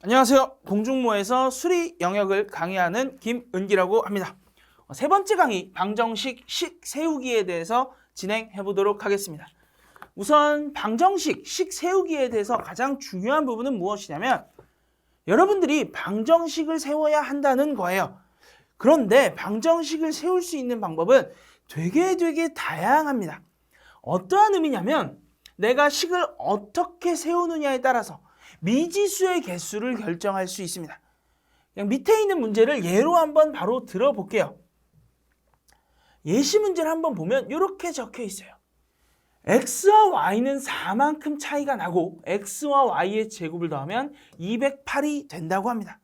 안녕하세요. 공중모에서 수리 영역을 강의하는 김은기라고 합니다. 세 번째 강의 방정식 식 세우기에 대해서 진행해 보도록 하겠습니다. 우선 방정식 식 세우기에 대해서 가장 중요한 부분은 무엇이냐면 여러분들이 방정식을 세워야 한다는 거예요. 그런데 방정식을 세울 수 있는 방법은 되게 다양합니다. 어떠한 의미냐면 내가 식을 어떻게 세우느냐에 따라서 미지수의 개수를 결정할 수 있습니다. 그냥 밑에 있는 문제를 예로 한번 바로 들어볼게요. 예시 문제를 한번 보면 이렇게 적혀 있어요. x와 y는 4만큼 차이가 나고 x와 y의 제곱을 더하면 208이 된다고 합니다.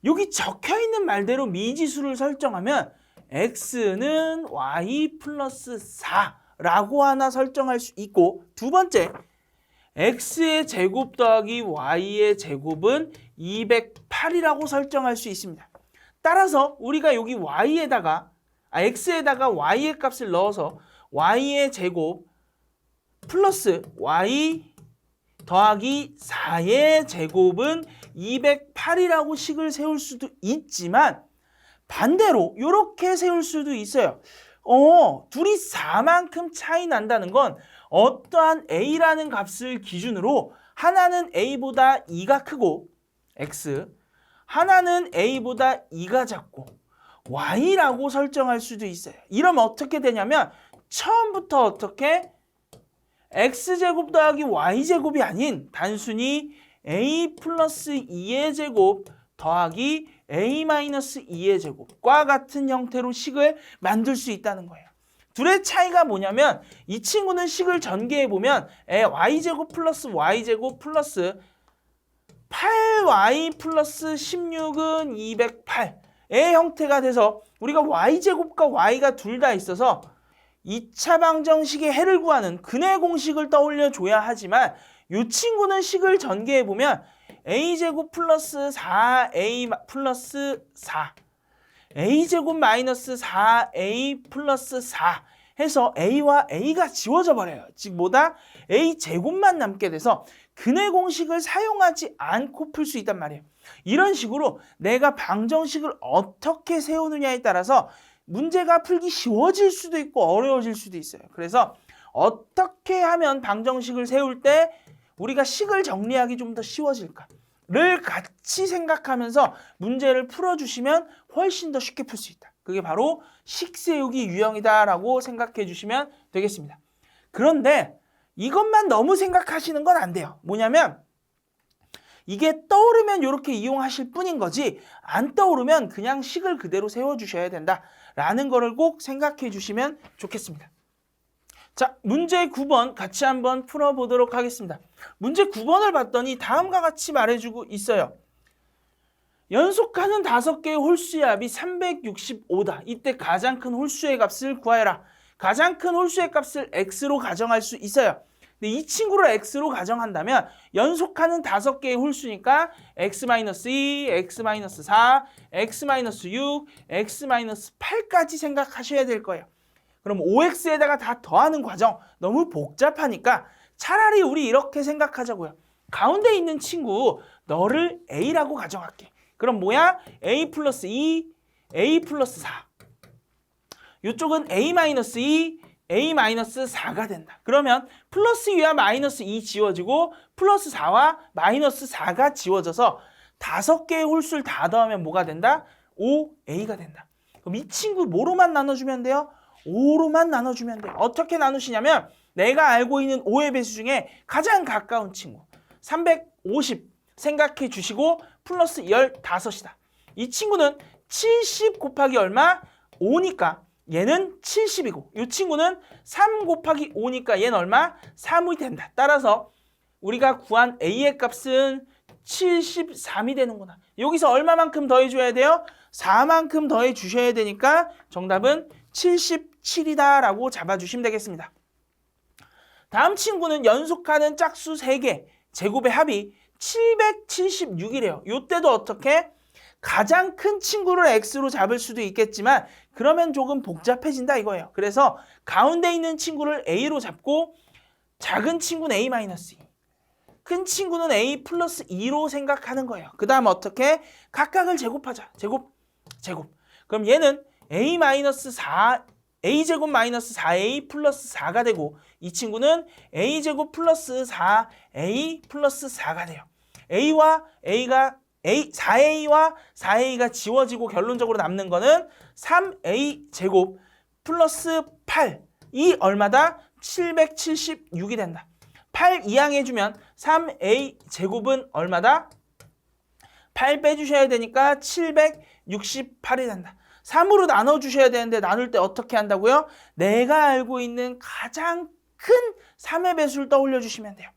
여기 적혀 있는 말대로 미지수를 설정하면 x는 y 플러스 4라고 하나 설정할 수 있고, 두 번째 x의 제곱 더하기 y의 제곱은 208이라고 설정할 수 있습니다. 따라서 우리가 여기 x에다가 y의 값을 넣어서 y의 제곱 플러스 y 더하기 4의 제곱은 208이라고 식을 세울 수도 있지만 반대로 이렇게 세울 수도 있어요. 둘이 4만큼 차이 난다는 건 어떠한 a라는 값을 기준으로 하나는 a보다 2가 크고 x, 하나는 a보다 2가 작고 y라고 설정할 수도 있어요. 이러면 어떻게 되냐면 처음부터 어떻게 x제곱 더하기 y제곱이 아닌 단순히 a 플러스 2의 제곱 더하기 a 마이너스 2의 제곱과 같은 형태로 식을 만들 수 있다는 거예요. 둘의 차이가 뭐냐면 이 친구는 식을 전개해보면 y제곱 플러스 y제곱 플러스 8y 플러스 16은 208의 형태가 돼서 우리가 y제곱과 y가 둘 다 있어서 2차 방정식의 해를 구하는 근의 공식을 떠올려 줘야 하지만 이 친구는 식을 전개해보면 a제곱 플러스 4a 플러스 4 a제곱 마이너스 4a 플러스 4 해서 a와 a가 지워져 버려요. 즉 뭐다? a제곱만 남게 돼서 근의 공식을 사용하지 않고 풀 수 있단 말이에요. 이런 식으로 내가 방정식을 어떻게 세우느냐에 따라서 문제가 풀기 쉬워질 수도 있고 어려워질 수도 있어요. 그래서 어떻게 하면 방정식을 세울 때 우리가 식을 정리하기 좀 더 쉬워질까를 같이 생각하면서 문제를 풀어주시면 훨씬 더 쉽게 풀 수 있다. 그게 바로 식 세우기 유형이다라고 생각해 주시면 되겠습니다. 그런데 이것만 너무 생각하시는 건 안 돼요. 뭐냐면 이게 떠오르면 이렇게 이용하실 뿐인 거지 안 떠오르면 그냥 식을 그대로 세워주셔야 된다라는 거를 꼭 생각해 주시면 좋겠습니다. 자, 문제 9번 같이 한번 풀어보도록 하겠습니다. 문제 9번을 봤더니 다음과 같이 말해주고 있어요. 연속하는 5개의 홀수의 합이 365다. 이때 가장 큰 홀수의 값을 구하여라. 가장 큰 홀수의 값을 x로 가정할 수 있어요. 근데 이 친구를 x로 가정한다면 연속하는 5개의 홀수니까 x-2, x-4, x-6, x-8까지 생각하셔야 될 거예요. 그럼 5x에다가 다 더하는 과정 너무 복잡하니까 차라리 우리 이렇게 생각하자고요. 가운데 있는 친구 너를 a라고 가정할게. 그럼 뭐야? a 플러스 2, a 플러스 4. 이쪽은 a 마이너스 2, a 마이너스 4가 된다. 그러면 플러스 2와 마이너스 2 지워지고 플러스 4와 마이너스 4가 지워져서 5개의 홀수를 다 더하면 뭐가 된다? 5a가 된다. 그럼 이 친구 뭐로만 나눠주면 돼요? 5로만 나눠주면 돼요. 어떻게 나누시냐면 내가 알고 있는 5의 배수 중에 가장 가까운 친구 350 생각해 주시고 플러스 15이다. 이 친구는 70 곱하기 얼마? 5니까 얘는 70이고 이 친구는 3 곱하기 5니까 얘는 얼마? 3이 된다. 따라서 우리가 구한 a의 값은 73이 되는구나. 여기서 얼마만큼 더해줘야 돼요? 4만큼 더해 주셔야 되니까 정답은 77이다 라고 잡아주시면 되겠습니다. 다음 친구는 연속하는 짝수 3개 제곱의 합이 776이래요. 이때도 어떻게? 가장 큰 친구를 x로 잡을 수도 있겠지만 그러면 조금 복잡해진다 이거예요. 그래서 가운데 있는 친구를 a로 잡고 작은 친구는 a-2 큰 친구는 a 플러스 2로 생각하는 거예요. 그 다음 어떻게? 각각을 제곱하자. 제곱. 그럼 얘는 a제곱 마이너스 4a 플러스 4가 되고 이 친구는 a제곱 플러스 4a 플러스 4가 돼요. 4a와 4a가 지워지고 결론적으로 남는 거는 3a 제곱 플러스 8이 얼마다? 776이 된다. 8 이항해주면 3a 제곱은 얼마다? 8 빼주셔야 되니까 768이 된다. 3으로 나눠주셔야 되는데 나눌 때 어떻게 한다고요? 내가 알고 있는 가장 큰 3의 배수를 떠올려 주시면 돼요.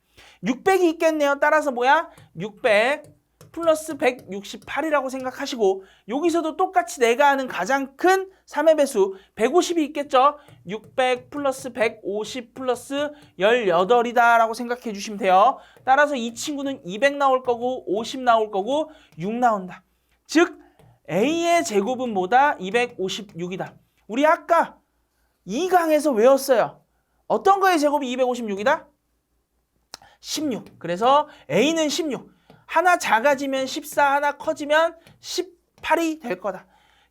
600이 있겠네요. 따라서 뭐야? 600 플러스 168이라고 생각하시고 여기서도 똑같이 내가 아는 가장 큰 3의 배수 150이 있겠죠? 600 플러스 150 플러스 18이다 라고 생각해 주시면 돼요. 따라서 이 친구는 200 나올 거고 50 나올 거고 6 나온다. 즉 a의 제곱은 뭐다? 256이다. 우리 아까 2강에서 외웠어요. 어떤 거의 제곱이 256이다? 16. 그래서 a는 16. 하나 작아지면 14, 하나 커지면 18이 될 거다.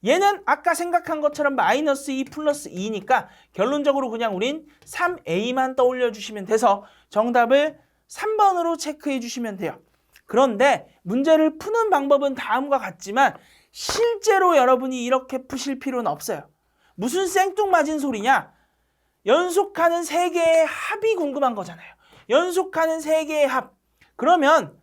얘는 아까 생각한 것처럼 마이너스 2 플러스 2니까 결론적으로 그냥 우린 3a만 떠올려 주시면 돼서 정답을 3번으로 체크해 주시면 돼요. 그런데 문제를 푸는 방법은 다음과 같지만 실제로 여러분이 이렇게 푸실 필요는 없어요. 무슨 생뚱맞은 소리냐? 연속하는 3개의 합이 궁금한 거잖아요. 연속하는 3개의 합. 그러면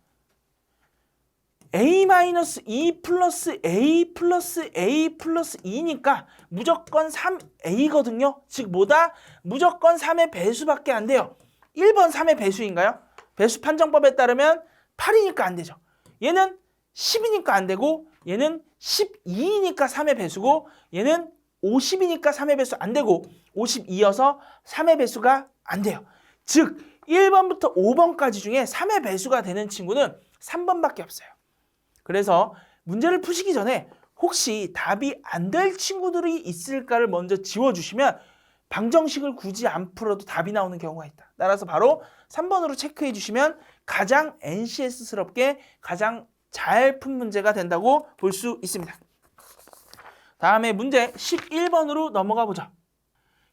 a-2 플러스 a 플러스 a 플러스 2니까 무조건 3a거든요. 즉 뭐다? 무조건 3의 배수밖에 안 돼요. 1번 3의 배수인가요? 배수 판정법에 따르면 8이니까 안 되죠. 얘는 10이니까 안 되고 얘는 12이니까 3의 배수고 얘는 50이니까 3의 배수 안 되고 52여서 3의 배수가 안 돼요. 즉 1번부터 5번까지 중에 3의 배수가 되는 친구는 3번밖에 없어요. 그래서 문제를 푸시기 전에 혹시 답이 안 될 친구들이 있을까를 먼저 지워주시면 방정식을 굳이 안 풀어도 답이 나오는 경우가 있다. 따라서 바로 3번으로 체크해 주시면 가장 NCS스럽게 가장 잘 푼 문제가 된다고 볼 수 있습니다. 다음에 문제 11번으로 넘어가 보자.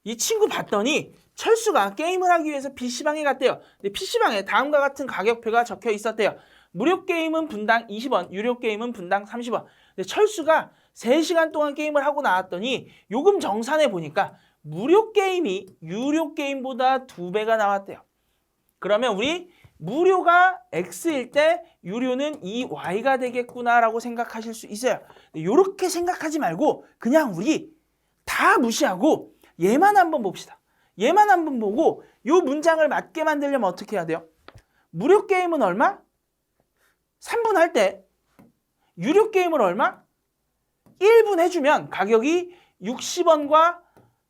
이 친구 봤더니 철수가 게임을 하기 위해서 PC방에 갔대요. 근데 PC방에 다음과 같은 가격표가 적혀 있었대요. 무료 게임은 분당 20원, 유료 게임은 분당 30원. 근데 철수가 3시간 동안 게임을 하고 나왔더니 요금 정산해 보니까 무료 게임이 유료 게임보다 2배가 나왔대요. 그러면 우리 무료가 X일 때 유료는 2Y가 되겠구나라고 생각하실 수 있어요. 이렇게 생각하지 말고 그냥 우리 다 무시하고 얘만 한번 봅시다. 얘만 한번 보고 요 문장을 맞게 만들려면 어떻게 해야 돼요? 무료 게임은 얼마? 3분 할 때 유료 게임을 얼마? 1분 해주면 가격이 60원과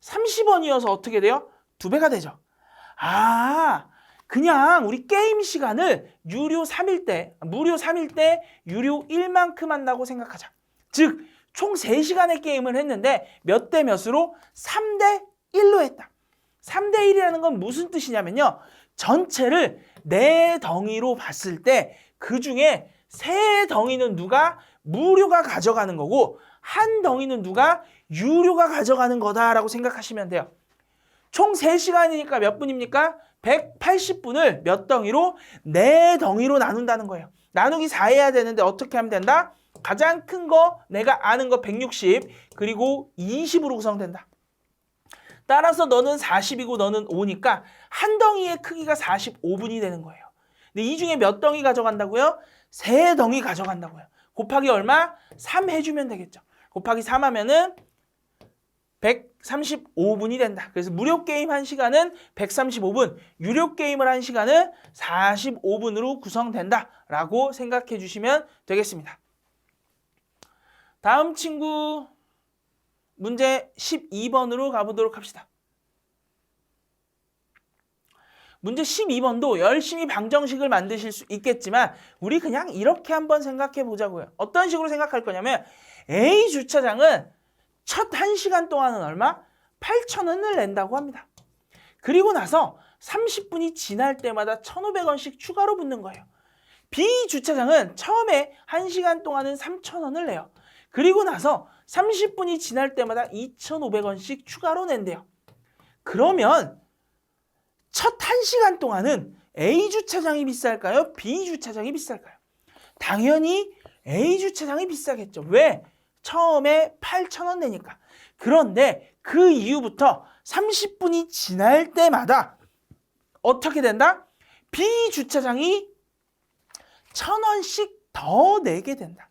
30원이어서 어떻게 돼요? 2배가 되죠. 아, 그냥 우리 게임 시간을 무료 3일 때 유료 1만큼 한다고 생각하자. 즉, 총 3시간의 게임을 했는데 몇 대 몇으로? 3대 1로 했다. 3대 1이라는 건 무슨 뜻이냐면요. 전체를 4덩이로 봤을 때 그 중에 3덩이는 누가? 무료가 가져가는 거고 한 덩이는 누가? 유료가 가져가는 거다라고 생각하시면 돼요. 총 3시간이니까 몇 분입니까? 180분을 몇 덩이로? 4덩이로 나눈다는 거예요. 나누기 4 해야 되는데 어떻게 하면 된다? 가장 큰 거, 내가 아는 거 160, 그리고 20으로 구성된다. 따라서 너는 40이고 너는 5니까 한 덩이의 크기가 45분이 되는 거예요. 근데 이 중에 몇 덩이 가져간다고요? 3덩이 가져간다고요. 곱하기 얼마? 3 해주면 되겠죠. 곱하기 3 하면은 135분이 된다. 그래서 무료 게임 1시간은 135분, 유료 게임을 1시간은 45분으로 구성된다 라고 생각해 주시면 되겠습니다. 다음 친구 문제 12번으로 가보도록 합시다. 문제 12번도 열심히 방정식을 만드실 수 있겠지만 우리 그냥 이렇게 한번 생각해 보자고요. 어떤 식으로 생각할 거냐면 A 주차장은 첫 1시간 동안은 얼마? 8,000원을 낸다고 합니다. 그리고 나서 30분이 지날 때마다 1,500원씩 추가로 붙는 거예요. B 주차장은 처음에 1시간 동안은 3,000원을 내요. 그리고 나서 30분이 지날 때마다 2,500원씩 추가로 낸대요. 그러면 첫 1시간 동안은 A 주차장이 비쌀까요? B 주차장이 비쌀까요? 당연히 A 주차장이 비싸겠죠. 왜? 처음에 8,000원 내니까. 그런데 그 이후부터 30분이 지날 때마다 어떻게 된다? B 주차장이 1,000원씩 더 내게 된다.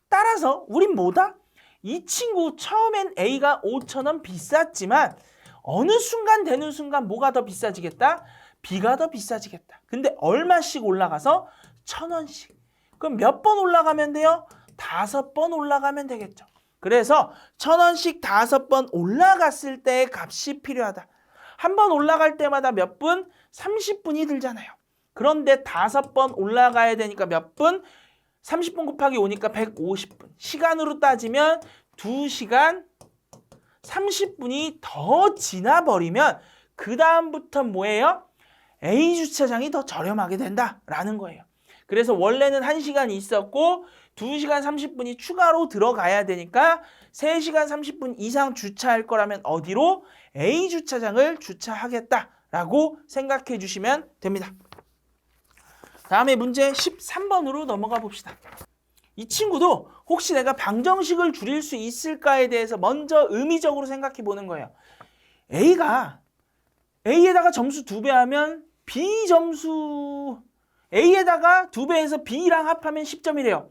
따라서 우린 뭐다? 이 친구 처음엔 A가 5,000원 비쌌지만 어느 순간 되는 순간 뭐가 더 비싸지겠다? B가 더 비싸지겠다. 근데 얼마씩 올라가서 1,000원씩. 그럼 몇 번 올라가면 돼요? 5번 올라가면 되겠죠. 그래서 1,000원씩 5번 올라갔을 때의 값이 필요하다. 한 번 올라갈 때마다 몇 분? 30분이 들잖아요. 그런데 5번 올라가야 되니까 몇 분? 30분 곱하기 5니까 150분. 시간으로 따지면 2시간 30분이 더 지나버리면 그 다음부터 뭐예요? A 주차장이 더 저렴하게 된다라는 거예요. 그래서 원래는 1시간이 있었고 2시간 30분이 추가로 들어가야 되니까 3시간 30분 이상 주차할 거라면 어디로? A 주차장을 주차하겠다라고 생각해 주시면 됩니다. 다음에 문제 13번으로 넘어가 봅시다. 이 친구도 혹시 내가 방정식을 줄일 수 있을까에 대해서 먼저 의미적으로 생각해 보는 거예요. A가 A에다가 점수 2배 하면 B 점수 A에다가 2배해서 B랑 합하면 10점이래요.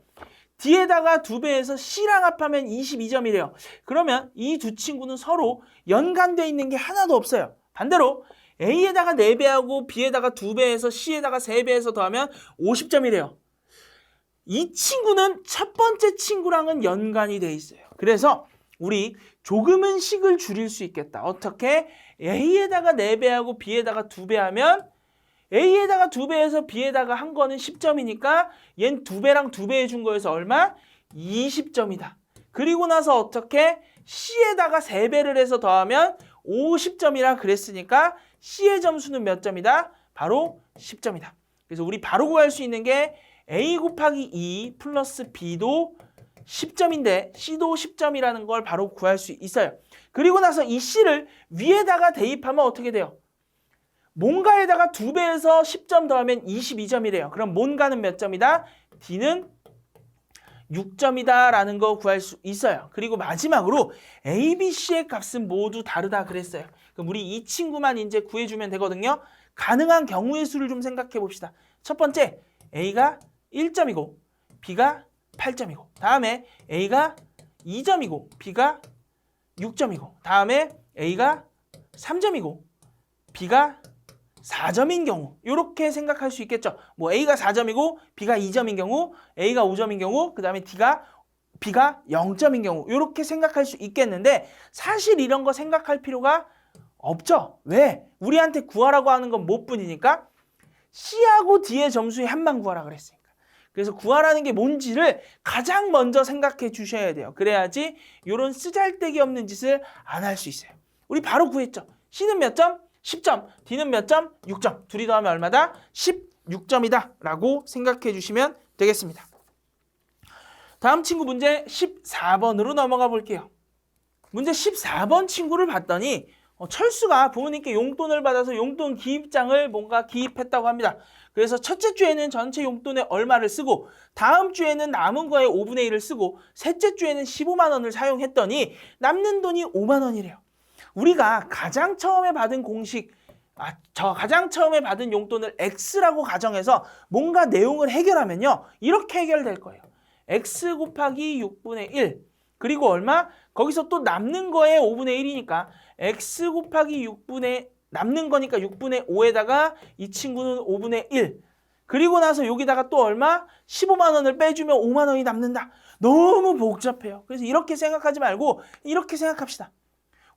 D에다가 2배해서 C랑 합하면 22점이래요. 그러면 이 두 친구는 서로 연관되어 있는 게 하나도 없어요. 반대로 A에다가 4배하고 B에다가 2배해서 C에다가 3배해서 더하면 50점이래요. 이 친구는 첫 번째 친구랑은 연관이 돼 있어요. 그래서 우리 조금은 식을 줄일 수 있겠다. 어떻게? A에다가 4배하고 B에다가 2배하면 A에다가 2배해서 B에다가 한 거는 10점이니까 얜 2배랑 2배 해준 거에서 얼마? 20점이다. 그리고 나서 어떻게? C에다가 3배를 해서 더하면 50점이라 그랬으니까 C의 점수는 몇 점이다? 바로 10점이다. 그래서 우리 바로 구할 수 있는 게 A 곱하기 2 플러스 B도 10점인데 C도 10점이라는 걸 바로 구할 수 있어요. 그리고 나서 이 C를 위에다가 대입하면 어떻게 돼요? 뭔가에다가 2배해서 10점 더하면 22점이래요. 그럼 뭔가는 몇 점이다? D는 6점이다 라는 거 구할 수 있어요. 그리고 마지막으로 A, B, C의 값은 모두 다르다 그랬어요. 그럼 우리 이 친구만 이제 구해주면 되거든요. 가능한 경우의 수를 좀 생각해 봅시다. 첫 번째, A가 1점이고 B가 8점이고 다음에 A가 2점이고 B가 6점이고 다음에 A가 3점이고 B가 4점인 경우 이렇게 생각할 수 있겠죠. 뭐 A가 4점이고 B가 2점인 경우 A가 5점인 경우 그 다음에 B가 0점인 경우 이렇게 생각할 수 있겠는데 사실 이런 거 생각할 필요가 없죠. 왜? 우리한테 구하라고 하는 건 뭐뿐이니까 C하고 D의 점수의 합만 구하라 그랬으니까. 그래서 구하라는 게 뭔지를 가장 먼저 생각해 주셔야 돼요. 그래야지 이런 쓰잘데기 없는 짓을 안 할 수 있어요. 우리 바로 구했죠. C는 몇 점? 10점. D는 몇 점? 6점. 둘이 더하면 얼마다? 16점이다 라고 생각해 주시면 되겠습니다. 다음 친구 문제 14번으로 넘어가 볼게요. 문제 14번 친구를 봤더니 철수가 부모님께 용돈을 받아서 용돈 기입장을 뭔가 기입했다고 합니다. 그래서 첫째 주에는 전체 용돈의 얼마를 쓰고 다음 주에는 남은 거의 5분의 1을 쓰고 셋째 주에는 15만 원을 사용했더니 남는 돈이 5만 원이래요. 우리가 가장 처음에 받은 가장 처음에 받은 용돈을 X라고 가정해서 뭔가 내용을 해결하면요. 이렇게 해결될 거예요. X 곱하기 6분의 1 그리고 얼마? 거기서 또 남는 거에 5분의 1이니까 X 곱하기 6분의 남는 거니까 6분의 5에다가 이 친구는 5분의 1 그리고 나서 여기다가 또 얼마? 15만 원을 빼주면 5만 원이 남는다. 너무 복잡해요. 그래서 이렇게 생각하지 말고 이렇게 생각합시다.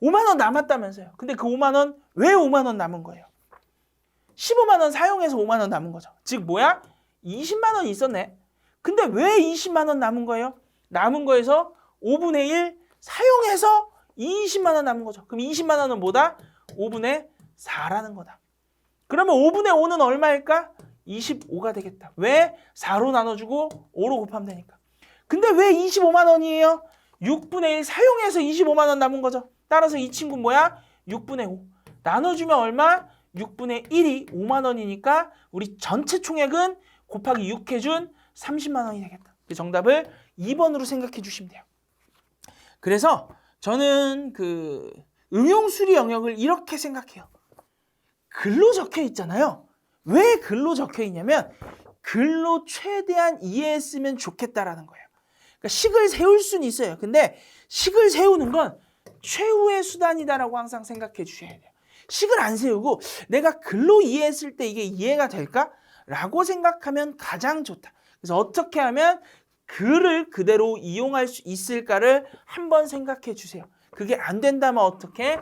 5만 원 남았다면서요. 근데 그 5만 원 왜 5만 원 남은 거예요? 15만 원 사용해서 5만 원 남은 거죠. 즉 뭐야? 20만 원이 있었네. 근데 왜 20만 원 남은 거예요? 남은 거에서 5분의 1 사용해서 20만 원 남은 거죠. 그럼 20만 원은 뭐다? 5분의 4라는 거다. 그러면 5분의 5는 얼마일까? 25가 되겠다. 왜? 4로 나눠주고 5로 곱하면 되니까. 근데 왜 25만 원이에요? 6분의 1 사용해서 25만 원 남은 거죠. 따라서 이 친구는 뭐야? 6분의 5. 나눠주면 얼마? 6분의 1이 5만 원이니까 우리 전체 총액은 곱하기 6 해준 30만 원이 되겠다. 정답을 2번으로 생각해 주시면 돼요. 그래서 저는 그 응용수리 영역을 이렇게 생각해요. 글로 적혀 있잖아요. 왜 글로 적혀 있냐면 글로 최대한 이해했으면 좋겠다라는 거예요. 그러니까 식을 세울 수는 있어요. 근데 식을 세우는 건 최후의 수단이다라고 항상 생각해 주셔야 돼요. 식을 안 세우고 내가 글로 이해했을 때 이게 이해가 될까? 라고 생각하면 가장 좋다. 그래서 어떻게 하면 글을 그대로 이용할 수 있을까를 한번 생각해 주세요. 그게 안 된다면 어떻게?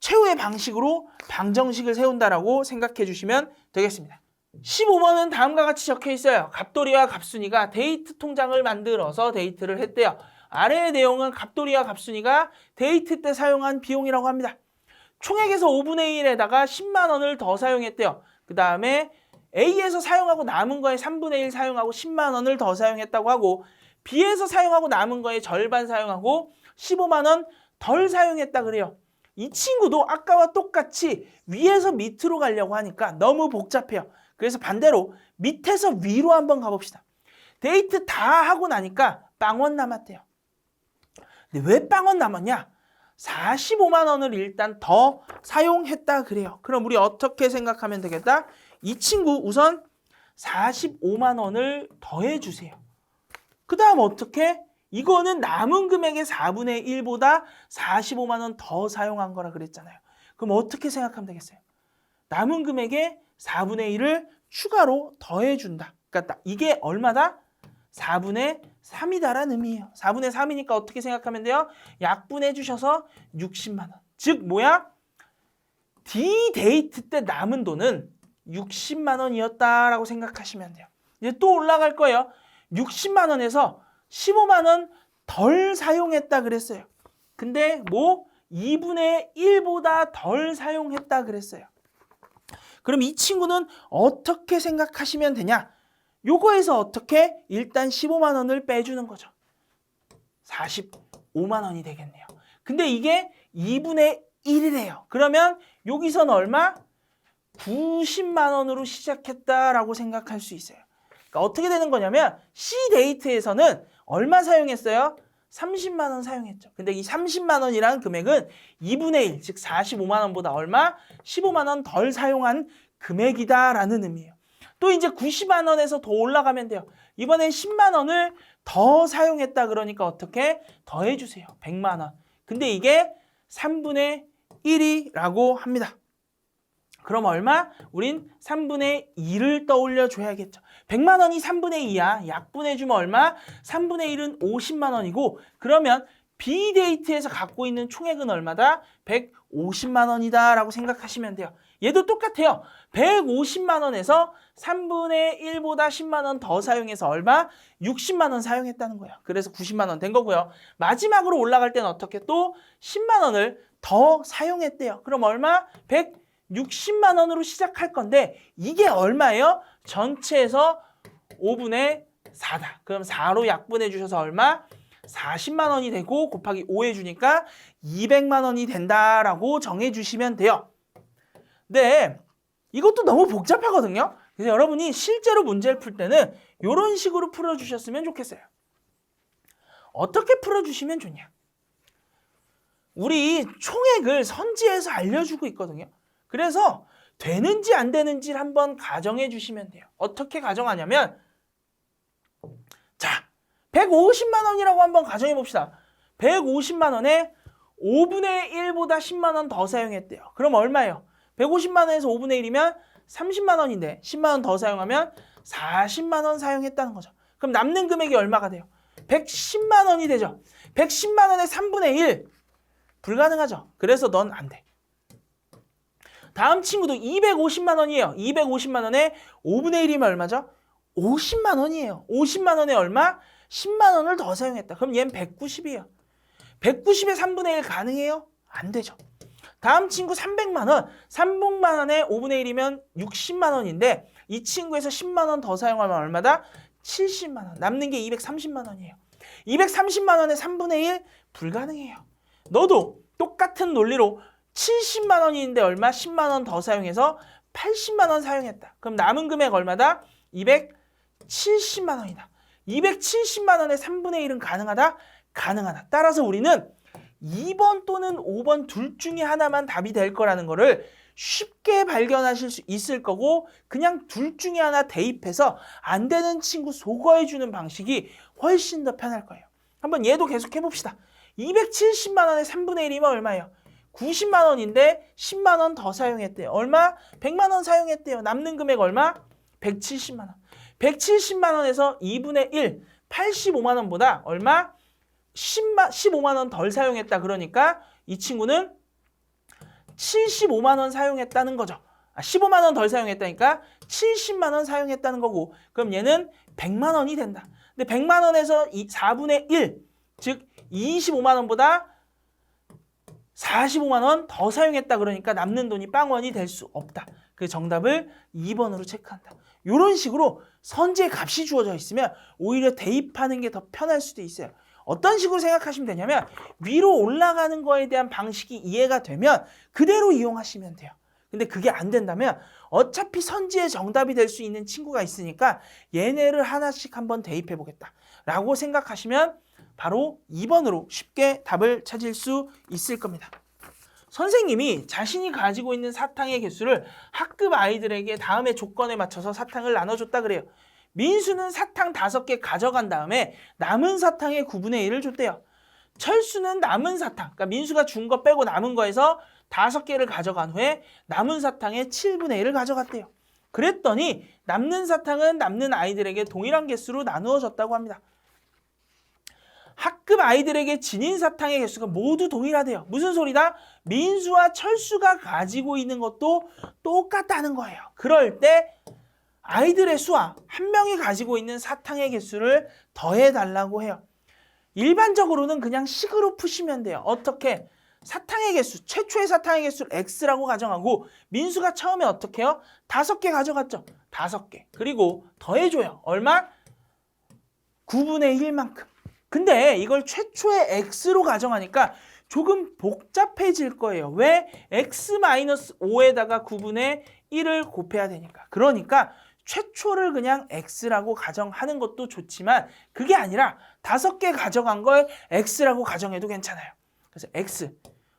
최후의 방식으로 방정식을 세운다라고 생각해 주시면 되겠습니다. 15번은 다음과 같이 적혀 있어요. 갑돌이와 갑순이가 데이트 통장을 만들어서 데이트를 했대요. 아래의 내용은 갑돌이와 갑순이가 데이트 때 사용한 비용이라고 합니다. 총액에서 5분의 1에다가 10만 원을 더 사용했대요. 그 다음에 A에서 사용하고 남은 거에 3분의 1 사용하고 10만 원을 더 사용했다고 하고 B에서 사용하고 남은 거에 절반 사용하고 15만 원 덜 사용했다 그래요. 이 친구도 아까와 똑같이 위에서 밑으로 가려고 하니까 너무 복잡해요. 그래서 반대로 밑에서 위로 한번 가봅시다. 데이트 다 하고 나니까 빵원 남았대요. 근데 왜 빵원 남았냐? 45만 원을 일단 더 사용했다 그래요. 그럼 우리 어떻게 생각하면 되겠다? 이 친구 우선 45만 원을 더해 주세요. 그 다음 어떻게? 이거는 남은 금액의 4분의 1보다 45만 원 더 사용한 거라 그랬잖아요. 그럼 어떻게 생각하면 되겠어요? 남은 금액의 4분의 1을 추가로 더해 준다. 그러니까 이게 얼마다? 4분의 3이다라는 의미예요. 4분의 3이니까 어떻게 생각하면 돼요? 약분해 주셔서 60만 원. 즉 뭐야? D-데이트 때 남은 돈은 60만 원이었다라고 생각하시면 돼요. 이제 또 올라갈 거예요. 60만 원에서 15만 원 덜 사용했다 그랬어요. 근데 뭐 2분의 1보다 덜 사용했다 그랬어요. 그럼 이 친구는 어떻게 생각하시면 되냐? 요거에서 어떻게? 일단 15만 원을 빼주는 거죠. 45만 원이 되겠네요. 근데 이게 2분의 1이래요. 그러면 여기서는 얼마? 90만 원으로 시작했다라고 생각할 수 있어요. 그러니까 어떻게 되는 거냐면 C데이트에서는 얼마 사용했어요? 30만 원 사용했죠. 근데 이 30만 원이라는 금액은 2분의 1, 즉 45만 원보다 얼마? 15만 원 덜 사용한 금액이다라는 의미예요. 또 이제 90만 원에서 더 올라가면 돼요. 이번엔 10만 원을 더 사용했다 그러니까 어떻게? 더해주세요. 100만 원. 근데 이게 3분의 1이라고 합니다. 그럼 얼마? 우린 3분의 2를 떠올려 줘야겠죠. 100만 원이 3분의 2야. 약분해주면 얼마? 3분의 1은 50만 원이고 그러면 B데이트에서 갖고 있는 총액은 얼마다? 150만 원이다 라고 생각하시면 돼요. 얘도 똑같아요. 150만 원에서 3분의 1보다 10만 원 더 사용해서 얼마? 60만 원 사용했다는 거예요. 그래서 90만 원 된 거고요. 마지막으로 올라갈 때는 어떻게 또 10만 원을 더 사용했대요. 그럼 얼마? 160만 원으로 시작할 건데 이게 얼마예요? 전체에서 5분의 4다. 그럼 4로 약분해 주셔서 얼마? 40만 원이 되고 곱하기 5 해주니까 200만 원이 된다라고 정해주시면 돼요. 네, 이것도 너무 복잡하거든요. 그래서 여러분이 실제로 문제를 풀 때는 이런 식으로 풀어주셨으면 좋겠어요. 어떻게 풀어주시면 좋냐? 우리 총액을 선지해서 알려주고 있거든요. 그래서 되는지 안 되는지를 한번 가정해 주시면 돼요. 어떻게 가정하냐면 자, 150만 원이라고 한번 가정해 봅시다. 150만 원에 5분의 1보다 10만 원 더 사용했대요. 그럼 얼마예요? 150만 원에서 5분의 1이면 30만 원인데 10만 원 더 사용하면 40만 원 사용했다는 거죠. 그럼 남는 금액이 얼마가 돼요? 110만 원이 되죠. 110만 원에 3분의 1 불가능하죠. 그래서 넌 안 돼. 다음 친구도 250만 원이에요. 250만 원에 5분의 1이면 얼마죠? 50만 원이에요. 50만 원에 얼마? 10만 원을 더 사용했다. 그럼 얘는 190이에요. 190에 3분의 1 가능해요? 안 되죠. 다음 친구 300만 원. 300만 원에 5분의 1이면 60만 원인데 이 친구에서 10만 원 더 사용하면 얼마다? 70만 원. 남는 게 230만 원이에요. 230만 원에 3분의 1 불가능해요. 너도 똑같은 논리로 70만 원인데 얼마? 10만 원 더 사용해서 80만 원 사용했다. 그럼 남은 금액 얼마다? 270만 원이다. 270만 원에 3분의 1은 가능하다? 가능하다. 따라서 우리는 2번 또는 5번 둘 중에 하나만 답이 될 거라는 거를 쉽게 발견하실 수 있을 거고 그냥 둘 중에 하나 대입해서 안 되는 친구 소거해주는 방식이 훨씬 더 편할 거예요. 한번 얘도 계속 해봅시다. 270만 원에 3분의 1이면 얼마예요? 90만 원인데 10만 원 더 사용했대요. 얼마? 100만 원 사용했대요. 남는 금액 얼마? 170만 원. 170만 원에서 2분의 1, 85만 원보다 얼마? 15만 원 덜 사용했다. 그러니까 이 친구는 75만 원 사용했다는 거죠. 15만 원 덜 사용했다니까 70만 원 사용했다는 거고 그럼 얘는 100만 원이 된다. 근데 100만 원에서 4분의 1, 즉 25만 원보다 45만 원 더 사용했다. 그러니까 남는 돈이 빵원이 될 수 없다. 그 정답을 2번으로 체크한다. 이런 식으로 선지의 값이 주어져 있으면 오히려 대입하는 게 더 편할 수도 있어요. 어떤 식으로 생각하시면 되냐면 위로 올라가는 거에 대한 방식이 이해가 되면 그대로 이용하시면 돼요. 근데 그게 안 된다면 어차피 선지의 정답이 될 수 있는 친구가 있으니까 얘네를 하나씩 한번 대입해 보겠다 라고 생각하시면 바로 2번으로 쉽게 답을 찾을 수 있을 겁니다. 선생님이 자신이 가지고 있는 사탕의 개수를 학급 아이들에게 다음의 조건에 맞춰서 사탕을 나눠줬다 그래요. 민수는 사탕 5개 가져간 다음에 남은 사탕의 9분의 1을 줬대요. 철수는 남은 사탕, 그러니까 민수가 준 거 빼고 남은 거에서 5개를 가져간 후에 남은 사탕의 7분의 1을 가져갔대요. 그랬더니 남는 사탕은 남는 아이들에게 동일한 개수로 나누어졌다고 합니다. 학급 아이들에게 지닌 사탕의 개수가 모두 동일하대요. 무슨 소리다? 민수와 철수가 가지고 있는 것도 똑같다는 거예요. 그럴 때 아이들의 수와 한 명이 가지고 있는 사탕의 개수를 더해달라고 해요. 일반적으로는 그냥 식으로 푸시면 돼요. 어떻게? 사탕의 개수, 최초의 사탕의 개수를 x라고 가정하고 민수가 처음에 어떻게 해요? 5개 가져갔죠. 5개. 그리고 더해줘요. 얼마? 9분의 1만큼. 근데 이걸 최초의 x로 가정하니까 조금 복잡해질 거예요. 왜? x-5에다가 9분의 1을 곱해야 되니까. 그러니까 최초를 그냥 x라고 가정하는 것도 좋지만 그게 아니라 5개 가져간 걸 x라고 가정해도 괜찮아요. 그래서 x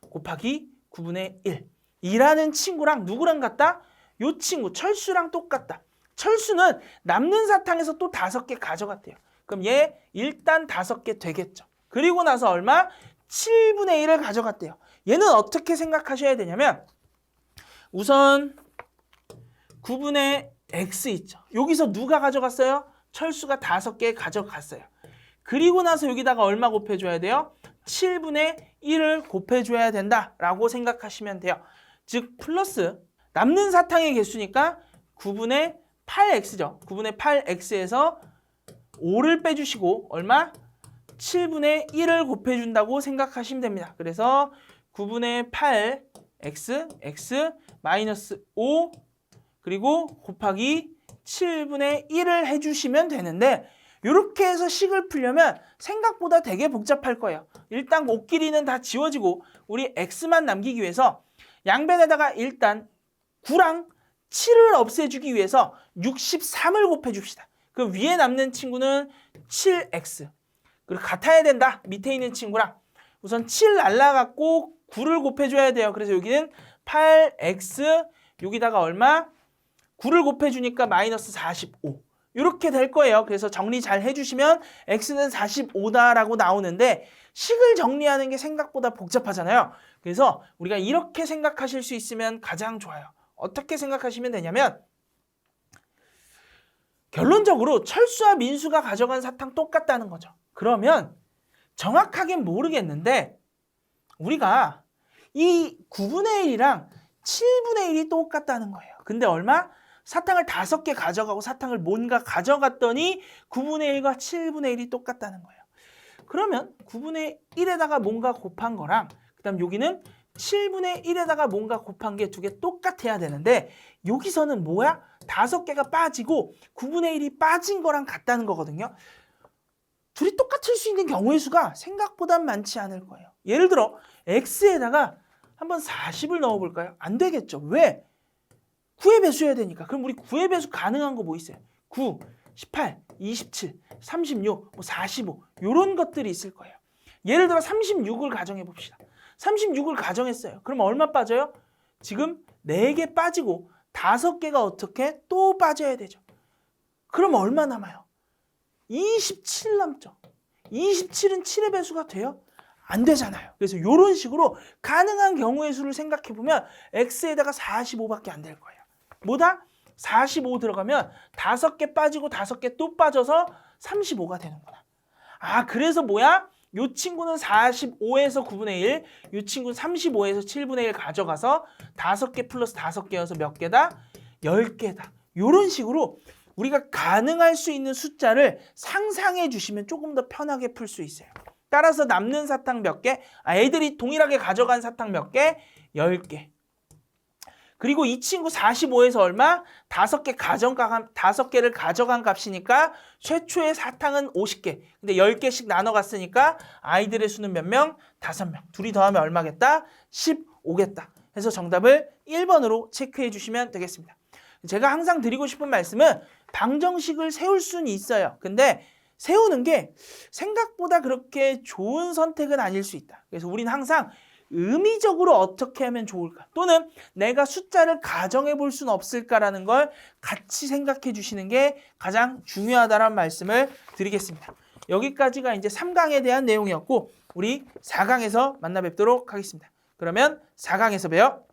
곱하기 9분의 1 이라는 친구랑 누구랑 같다? 요 친구 철수랑 똑같다. 철수는 남는 사탕에서 또 5개 가져갔대요. 그럼 얘 일단 5개 되겠죠. 그리고 나서 얼마? 7분의 1을 가져갔대요. 얘는 어떻게 생각하셔야 되냐면 우선 9분의 x 있죠. 여기서 누가 가져갔어요? 철수가 5개 가져갔어요. 그리고 나서 여기다가 얼마 곱해줘야 돼요? 7분의 1을 곱해줘야 된다라고 생각하시면 돼요. 즉 플러스 남는 사탕의 개수니까 9분의 8x죠. 9분의 8x에서 5를 빼주시고 얼마? 7분의 1을 곱해준다고 생각하시면 됩니다. 그래서 9분의 8x, x 마이너스 5 그리고 곱하기 7분의 1을 해주시면 되는데 이렇게 해서 식을 풀려면 생각보다 되게 복잡할 거예요. 일단 5끼리는 다 지워지고 우리 x만 남기기 위해서 양변에다가 일단 9랑 7을 없애주기 위해서 63을 곱해줍시다. 그 위에 남는 친구는 7x. 그리고 같아야 된다. 밑에 있는 친구랑. 우선 7 날라갔고 9를 곱해줘야 돼요. 그래서 여기는 8x 여기다가 얼마? 9를 곱해주니까 마이너스 45. 이렇게 될 거예요. 그래서 정리 잘 해주시면 x는 45다라고 나오는데 식을 정리하는 게 생각보다 복잡하잖아요. 그래서 우리가 이렇게 생각하실 수 있으면 가장 좋아요. 어떻게 생각하시면 되냐면 결론적으로 철수와 민수가 가져간 사탕 똑같다는 거죠. 그러면 정확하게는 모르겠는데 우리가 이 9분의 1이랑 7분의 1이 똑같다는 거예요. 근데 얼마? 사탕을 5개 가져가고 사탕을 뭔가 가져갔더니 9분의 1과 7분의 1이 똑같다는 거예요. 그러면 9분의 1에다가 뭔가 곱한 거랑 그 다음 여기는 7분의 1에다가 뭔가 곱한 게 두 개 똑같아야 되는데 여기서는 뭐야? 5개가 빠지고 9분의 1이 빠진 거랑 같다는 거거든요. 둘이 똑같을 수 있는 경우의 수가 생각보다 많지 않을 거예요. 예를 들어 x에다가 한번 40을 넣어볼까요? 안 되겠죠. 왜? 9의 배수여야 되니까. 그럼 우리 9의 배수 가능한 거 뭐 있어요? 9, 18, 27, 36, 45 이런 것들이 있을 거예요. 예를 들어 36을 가정해 봅시다. 36을 가정했어요. 그럼 얼마 빠져요? 지금 4개 빠지고 5개가 어떻게 또 빠져야 되죠. 그럼 얼마 남아요? 27 남죠. 27은 7의 배수가 돼요? 안 되잖아요. 그래서 이런 식으로 가능한 경우의 수를 생각해 보면 x에다가 45밖에 안 될 거예요. 뭐다? 45 들어가면 5개 빠지고 5개 또 빠져서 35가 되는구나. 아, 그래서 뭐야? 요 친구는 45에서 9분의 1, 요 친구는 35에서 7분의 1 가져가서 5개 플러스 5개여서 몇 개다? 10개다. 요런 식으로 우리가 가능할 수 있는 숫자를 상상해 주시면 조금 더 편하게 풀 수 있어요. 따라서 남는 사탕 몇 개? 애들이 동일하게 가져간 사탕 몇 개? 10개. 그리고 이 친구 45에서 얼마? 5개를 가져간 값이니까 최초의 사탕은 50개. 근데 10개씩 나눠 갔으니까 아이들의 수는 몇 명? 5명. 둘이 더하면 얼마겠다? 15겠다. 그래서 정답을 1번으로 체크해 주시면 되겠습니다. 제가 항상 드리고 싶은 말씀은 방정식을 세울 수는 있어요. 근데 세우는 게 생각보다 그렇게 좋은 선택은 아닐 수 있다. 그래서 우리는 항상 의미적으로 어떻게 하면 좋을까? 또는 내가 숫자를 가정해 볼 수는 없을까라는 걸 같이 생각해 주시는 게 가장 중요하다는 말씀을 드리겠습니다. 여기까지가 이제 3강에 대한 내용이었고 우리 4강에서 만나 뵙도록 하겠습니다. 그러면 4강에서 봬요.